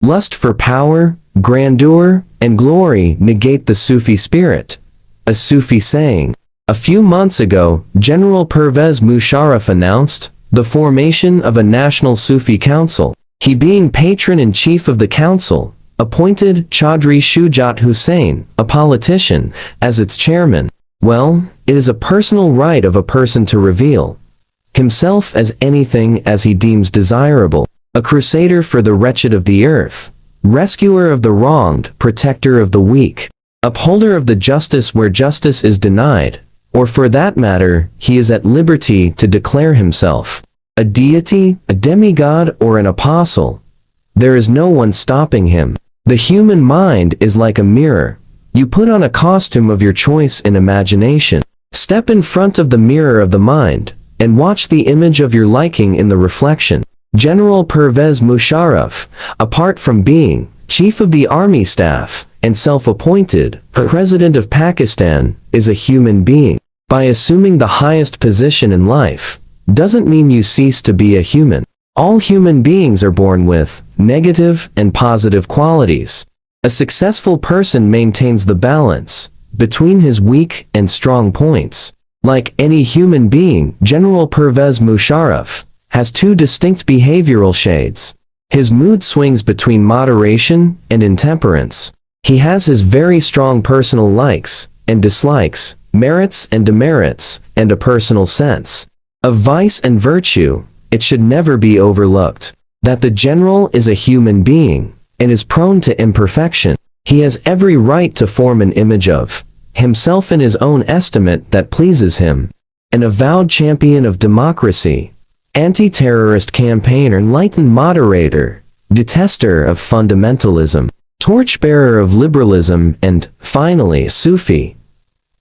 Lust for power, grandeur, and glory negate the Sufi spirit. A Sufi saying. A few months ago, General Pervez Musharraf announced the formation of a national Sufi council. He, being patron-in-chief of the council, appointed Chaudhry Shujat Hussain, a politician, as its chairman. Well, it is a personal right of a person to reveal himself as anything as he deems desirable. A crusader for the wretched of the earth, rescuer of the wronged, protector of the weak, upholder of the justice where justice is denied, or for that matter, he is at liberty to declare himself a deity, a demigod, or an apostle. There is no one stopping him. The human mind is like a mirror. You put on a costume of your choice in imagination. Step in front of the mirror of the mind, and watch the image of your liking in the reflection. General Pervez Musharraf, apart from being chief of the army staff and self-appointed president of Pakistan, is a human being. By assuming the highest position in life, doesn't mean you cease to be a human. All human beings are born with negative and positive qualities. A successful person maintains the balance between his weak and strong points. Like any human being, General Pervez Musharraf has two distinct behavioral shades. His mood swings between moderation and intemperance. He has his very strong personal likes and dislikes, merits and demerits, and a personal sense of vice and virtue. It should never be overlooked that the general is a human being and is prone to imperfection. He has every right to form an image of himself in his own estimate that pleases him. An avowed champion of democracy, anti-terrorist campaigner, enlightened moderator, detester of fundamentalism, torchbearer of liberalism, and, finally, Sufi.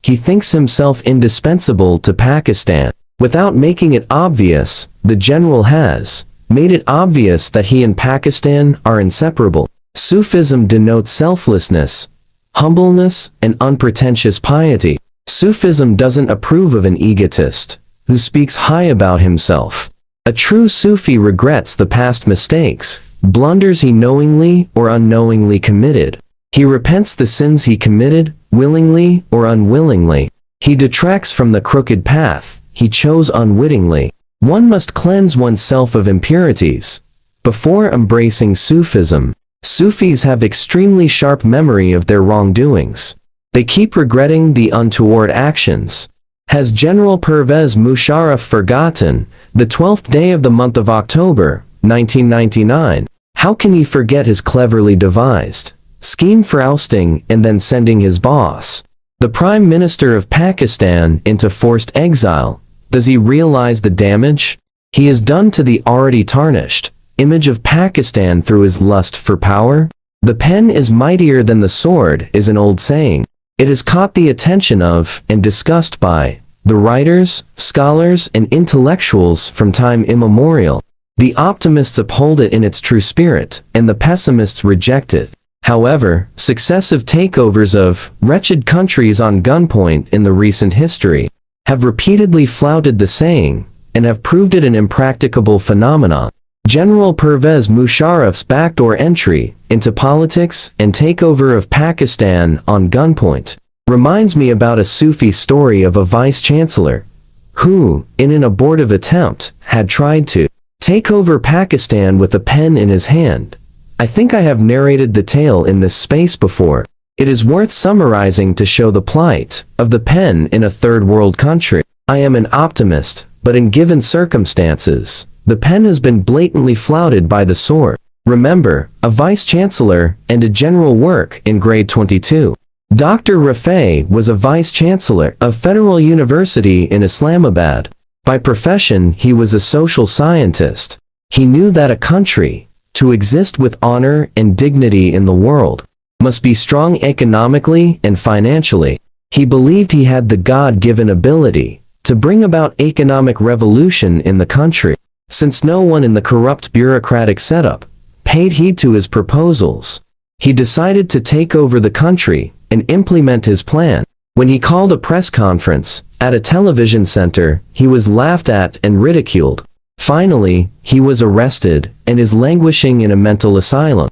He thinks himself indispensable to Pakistan. Without making it obvious, the general has made it obvious that he and Pakistan are inseparable. Sufism denotes selflessness, humbleness, and unpretentious piety. Sufism doesn't approve of an egotist who speaks high about himself. A true Sufi regrets the past mistakes, blunders he knowingly or unknowingly committed. He repents the sins he committed, willingly or unwillingly. He detracts from the crooked path he chose unwittingly. One must cleanse oneself of impurities before embracing Sufism. Sufis have extremely sharp memory of their wrongdoings. They keep regretting the untoward actions. Has General Pervez Musharraf forgotten the 12th day of the month of October, 1999? How can he forget his cleverly devised scheme for ousting and then sending his boss, the Prime Minister of Pakistan, into forced exile? Does he realize the damage he has done to the already tarnished image of Pakistan through his lust for power? The pen is mightier than the sword is an old saying. It has caught the attention of and discussed by the writers, scholars, and intellectuals from time immemorial. The optimists uphold it in its true spirit, and the pessimists reject it. However, successive takeovers of wretched countries on gunpoint in the recent history have repeatedly flouted the saying, and have proved it an impracticable phenomenon. General Pervez Musharraf's backdoor entry into politics and takeover of Pakistan on gunpoint reminds me about a Sufi story of a vice-chancellor who, in an abortive attempt, had tried to take over Pakistan with a pen in his hand. I think I have narrated the tale in this space before. It is worth summarizing to show the plight of the pen in a third world country. I am an optimist, but in given circumstances, the pen has been blatantly flouted by the sword. Remember, a vice-chancellor and a general work in grade 22. Dr. Rafai was a vice-chancellor of Federal University in Islamabad. By profession, he was a social scientist. He knew that a country, to exist with honor and dignity in the world, must be strong economically and financially. He believed he had the God-given ability to bring about economic revolution in the country. Since no one in the corrupt bureaucratic setup paid heed to his proposals, he decided to take over the country and implement his plan. When he called a press conference at a television center, he was laughed at and ridiculed. Finally, he was arrested and is languishing in a mental asylum.